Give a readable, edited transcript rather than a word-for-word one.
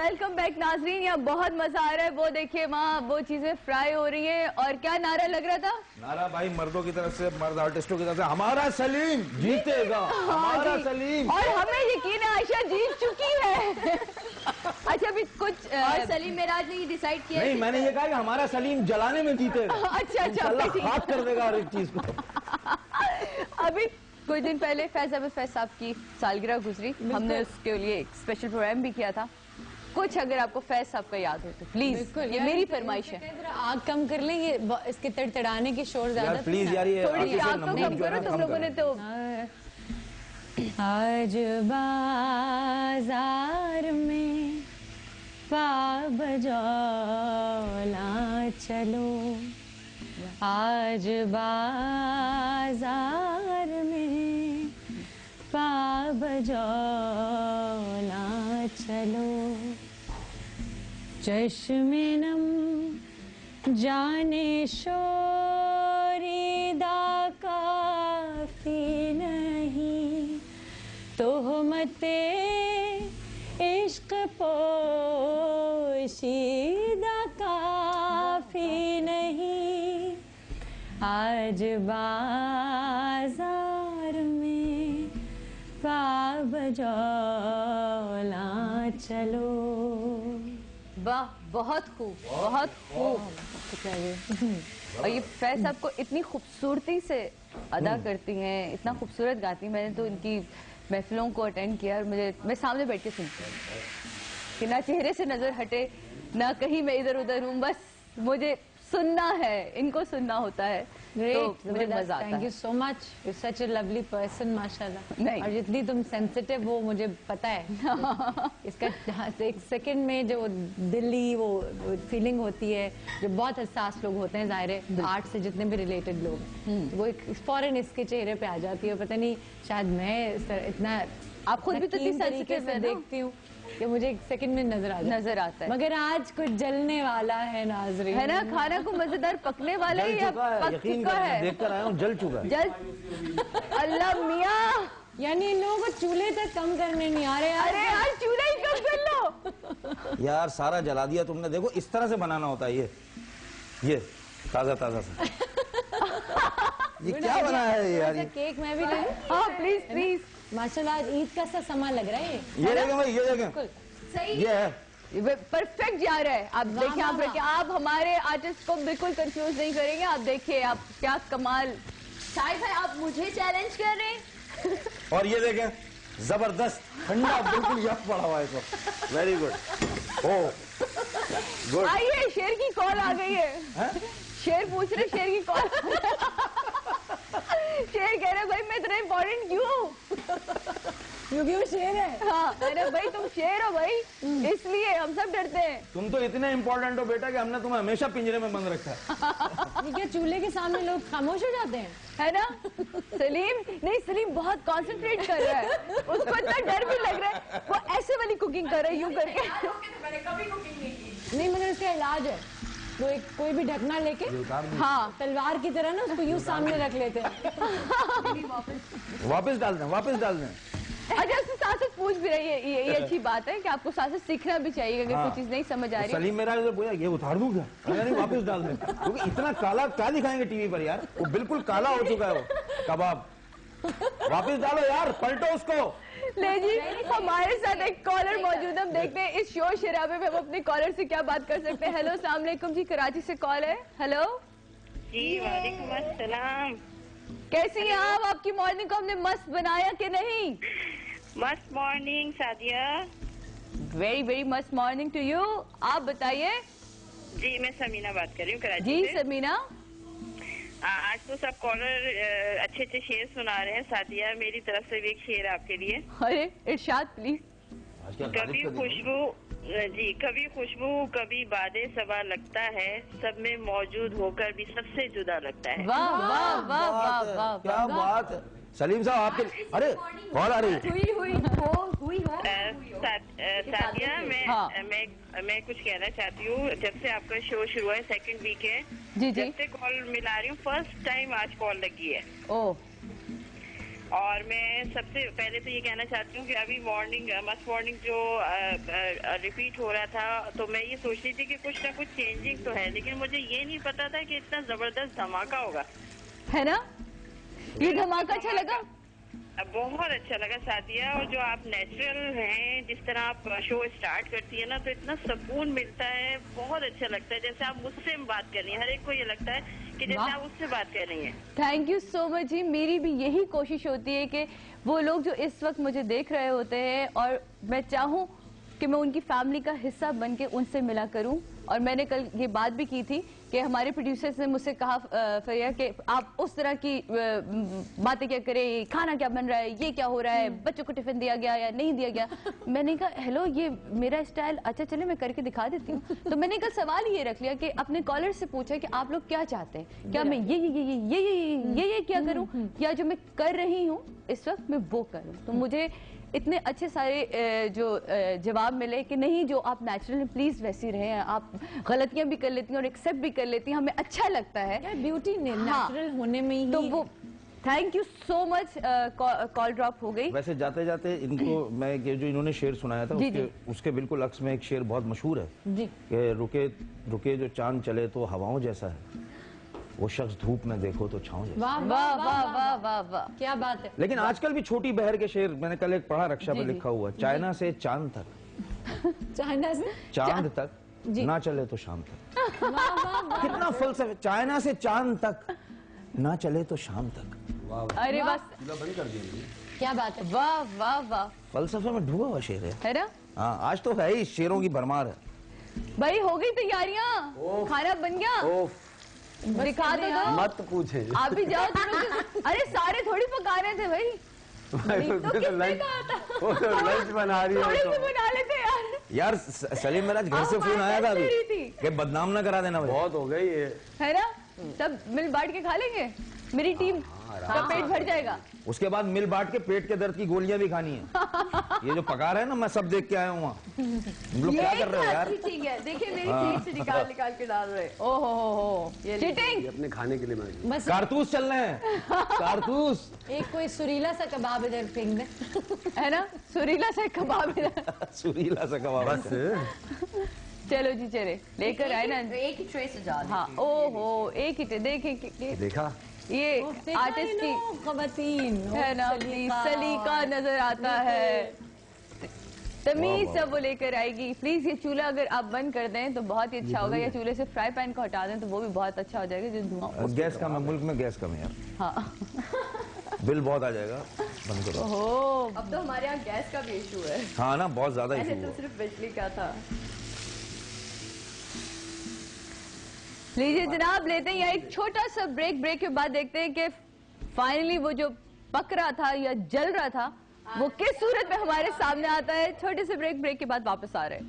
Welcome back नाजरीन। यहाँ बहुत मजा आ रहा है। वो देखिए वहाँ वो चीजें फ्राई हो रही है। और क्या नारा लग रहा था? नारा भाई मर्दों की तरफ से, मर्द आर्टिस्टों की तरफ से, हमारा सलीम जीतेगा, हमारा सलीम। और हमें यकीन है आयशा जीत चुकी है। अच्छा अभी कुछ और सलीम मेराज ने ये डिसाइड किया नहीं, मैंने ये कहा कि हमारा सलीम जलाने में जीतेगा। अच्छा हाथ कर देगा हर एक चीज को। अभी कुछ दिन पहले फैज अहमद फैज साहब की सालगिरह गुजरी। हमने उसके लिए एक स्पेशल प्रोग्राम भी किया था। कुछ अगर आपको फैज साहब का याद हो तो प्लीज, ये मेरी फरमाइश है। आग कम कर लें, ये इसके तड़तड़ाने की शोर ज्यादा प्लीज यार, ये थोड़ी आग को कम करो तुम लोगों ने तो। आज बाजार में बजौला चलो, आज बाजार में बजौला चलो, चश्मे नम जाने शोरीदा काफी नहीं, तोहमते इश्क पोशीदा काफी नहीं, आज बाजार में बजौला चलो। वाह, बहुत खूब, बहुत खूब। और ये फैज साहब को इतनी खूबसूरती से अदा करती हैं, इतना खूबसूरत गाती हैं। मैंने तो इनकी महफिलों को अटेंड किया और मैं सामने बैठ के सुनती हूँ कि ना चेहरे से नजर हटे, ना कहीं मैं इधर उधर हूँ, बस मुझे सुनना है, इनको सुनना होता है। तो मुझे मजा आता है। Thank you so much, you such A lovely person माशाल्लाह। नहीं। और जितनी तुम सेंसिटिव हो मुझे पता है। इसका एक सेकंड में जो दिल्ली वो फीलिंग होती है, जो बहुत हसास लोग होते हैं जाहिर है, आर्ट से जितने भी रिलेटेड लोग हैं, वो एक फौरन इसके चेहरे पे आ जाती है। पता नहीं शायद मैं इतना, आप खुद भी तो इतनी सेंसिटिव देखती हूँ कि मुझे एक सेकंड में नजर आता है। मगर आज कुछ जलने वाला है नाज़रीन, है ना? खाना को मजेदार पकने वाला है या पक चुका है? देखकर आया हूँ, जल चुका है। अल्लाह मियाँ, यानी इन लोगों को चूल्हे तक कम करने नहीं आ रहे। अरे यार चूल्हा ही कम कर लो। यार सारा जला दिया तुमने। देखो इस तरह से बनाना होता है। ये ताजा ताजा सा। ये क्या बनाया है यार? ये केक मैं भी ले लूं? हाँ प्लीज प्लीज। माशाल्लाह आज ईद का सा सामान लग रहा है। ये देखें भाई, ये देखें, सही ये है परफेक्ट जा रहा है। आप देखिए, आप देखिए, आप हमारे आर्टिस्ट को बिल्कुल कंफ्यूज नहीं करेंगे। आप देखिए, आप क्या कमाल। शाहिद भाई आप मुझे चैलेंज कर रहे हैं। और ये देखें, जबरदस्त ठंडा बिल्कुल यक पड़ा हुआ है इसको। वेरी गुड, ओ गुड। आइए, शेर की कॉल आ गई है। शेर पूछ रहे, शेर की कॉल। शेर कह रहे भाई मैं इतना इम्पोर्टेंट क्यों हूँ? क्योंकि वो शेर है। हाँ, अरे भाई तुम शेर हो भाई, इसलिए हम सब डरते हैं। तुम तो इतने इम्पोर्टेंट हो बेटा कि हमने तुम्हें हमेशा पिंजरे में बंद रखा है। ये क्या चूल्हे के सामने लोग खामोश हो जाते हैं? है ना? सलीम नहीं, सलीम बहुत कंसंट्रेट कर रहा है, उसको इतना डर भी लग रहा है। वो ऐसे वाली कुकिंग कर रहा है, यूं करके। मैंने कभी कुकिंग नहीं की। नहीं, मगर इसका इलाज है। वो एक कोई भी ढकना लेके, हाँ तलवार की तरह ना उसको यूं सामने रख लेते हैं। वापस डाल दें, वापस डाल दें। अच्छा, उससे साथ साथ पूछ भी रही है। ये अच्छी बात है कि आपको साथ साथ सीखना भी चाहिए अगर कोई चीज नहीं समझ आ रही। सलीम मेरा बोला ये उतार दूं क्या? नहीं, वापस डाल दें, क्योंकि इतना काला क्या दिखाएंगे टीवी पर यार? वो बिल्कुल काला हो चुका है वो कबाब। वापस डालो यार, पलटो उसको। ले जी, हमारे साथ एक कॉलर मौजूद है। हम देखते हैं इस शोर शराबे में हम अपने कॉलर से क्या बात कर सकते हैं। हेलो, अस्सलाम वालेकुम जी, कराची से कॉल है। हेलो जी, वालेकुम अस्सलाम। कैसी हैं आप? आपकी मॉर्निंग को हमने मस्त बनाया कि नहीं? मस्त मॉर्निंग सादिया। वेरी वेरी मस्त मॉर्निंग टू यू। आप बताइए। जी, मैं समीना बात कर रही हूँ कराची जी से। समीना, आज तो सब कॉलर अच्छे अच्छे शेर सुना रहे हैं। सादिया, मेरी तरफ से भी एक शेर आपके लिए। अरे इरशाद प्लीज। कभी खुशबू, जी, कभी खुशबू कभी बादे सबा लगता है, सब में मौजूद होकर भी सबसे जुदा लगता है। वाह वाह वाह वाह वाह, क्या बात है सलीम साहब आपके। अरे कॉल आ रही है। सादिया, मैं कुछ कहना चाहती हूँ। जब से आपका शो शुरू है, सेकंड वीक है, जी जी, जब से कॉल मिला रही हूँ, फर्स्ट टाइम आज कॉल लगी है। ओह, और मैं सबसे पहले तो ये कहना चाहती हूँ कि अभी मस्ट मॉर्निंग जो रिपीट हो रहा था, तो मैं ये सोच रही थी कि कुछ ना कुछ चेंजिंग तो है, लेकिन मुझे ये नहीं पता था कि इतना जबरदस्त धमाका होगा। है ना? ये धमाका अच्छा लगा? बहुत अच्छा लगा सादिया, और जो आप नेचुरल हैं, जिस तरह आप शो स्टार्ट करती है ना, तो इतना सुकून मिलता है, बहुत अच्छा लगता है, जैसे आप मुझसे बात कर रही हैं। हर एक को ये लगता है कि जैसे आप उससे बात कर रही हैं। थैंक यू सो मच जी। मेरी भी यही कोशिश होती है कि वो लोग जो इस वक्त मुझे देख रहे होते हैं और मैं चाहूँ कि मैं उनकी फैमिली का हिस्सा बन के उनसे मिला करूं। और मैंने कल ये बात भी की थी कि हमारे प्रोड्यूसर्स ने मुझसे कहा फरिया कि आप उस तरह की बातें क्या करें, खाना क्या बन रहा है, ये क्या हो रहा है, बच्चों को टिफिन दिया गया या नहीं दिया गया। मैंने कहा हेलो, ये मेरा स्टाइल, अच्छा चले मैं करके दिखा देती हूँ। तो मैंने कल सवाल ये रख लिया कि अपने कॉलर से पूछा कि आप लोग क्या चाहते हैं, क्या मैं ये क्या करूँ, या जो मैं कर रही हूँ इस वक्त मैं वो करूँ। तो मुझे इतने अच्छे सारे जो जवाब मिले कि नहीं, जो आप नेचुरल हैं प्लीज वैसी रहे, आप गलतियां भी कर लेती हैं और एक्सेप्ट भी कर लेती हैं, हमें अच्छा लगता है। ब्यूटी नेचुरल होने में ही तो वो thank you so much. Call drop हो गई। वैसे जाते जाते इनको मैं ये जो इन्होंने शेर सुनाया था जी, उसके बिल्कुल अक्स में एक शेर बहुत मशहूर है जी। कि रुके रुके जो चांद चले तो हवाओं जैसा है, वो शख्स धूप में देखो तो छांव जैसा। वाह वाह वाह वाह वाह वाह, क्या बात है। लेकिन आजकल भी छोटी बहर के शेर मैंने कल एक पढ़ा, रक्षा पे लिखा हुआ, चाइना से चांद तक, चाइना से चांद तक ना चले तो शाम तक। कितना फलसफा, चाइना से चांद तक ना चले तो शाम तक। अरे बस बंद कर दीजिए। क्या बात है। वाह वाह वाह, फलसफे में डूबा हुआ शेर है ना? हाँ, आज तो है ही शेरों की भरमार है। भाई हो गई तैयारियां, खाना बन गया, दिखा दो। मत पूछे। आप भी जाओ तुम लोग। अरे सारे थोड़ी पका रहे थे भाई, तो किसने कहा था? वो तो लंच बना रही थोड़ी है सी बना लेते यार। सलीम मेराज घर से फोन आया था अभी रही थी। कि बदनाम ना करा देना भाई। बहुत हो गई ये। है ना? सब मिल बांट के खा लेंगे, मेरी टीम का पेट भर जाएगा। उसके बाद मिल बांट के पेट के दर्द की गोलियां भी खानी है। ये जो पका रहे हैं ना, मैं सब देख के आया हूँ वहाँ। तुम लोग क्या कर रहे हो यार? ठीक है, देखिए मेरी प्लेट से निकाल के डाल रहे। ओहो हो, चीटिंग। ये अपने खाने के लिए मैं बस कारतूस चल रहे हैं, कारतूस। एक कोई सुरीला सा कबाब इधर फेंक दे। है ना? सुरीला सा कबाब। सुरीला सा कबाब। बस चलो जी, चले लेकर आए ना। एक ही ट्रे से जा हाँ, ओहो, एक ही देखे देखा। ये आर्टिस्ट की खवातीन है ना, सलीका नजर आता है, तमीज सब वो लेकर आएगी। प्लीज ये चूल्हा अगर आप बंद कर दें तो बहुत ही अच्छा होगा, या चूल्हे से फ्राई पैन को हटा दें तो वो भी बहुत अच्छा हो जाएगा, जो धुआं। गैस कम है, मुल्क में गैस कम है यार। हाँ बिल बहुत आ जाएगा, बंद करो। ओहो, अब तो हमारे यहाँ गैस का भी इशू है, हाँ ना, बहुत ज्यादा पहले इशू तो हुआ। सिर्फ बिजली का था। लीजिए जनाब, लेते हैं एक छोटा सा ब्रेक के बाद देखते हैं कि फाइनली वो जो पक रहा था या जल रहा था वो किस सूरत में हमारे सामने आता है। छोटे से ब्रेक के बाद वापस आ रहे हैं।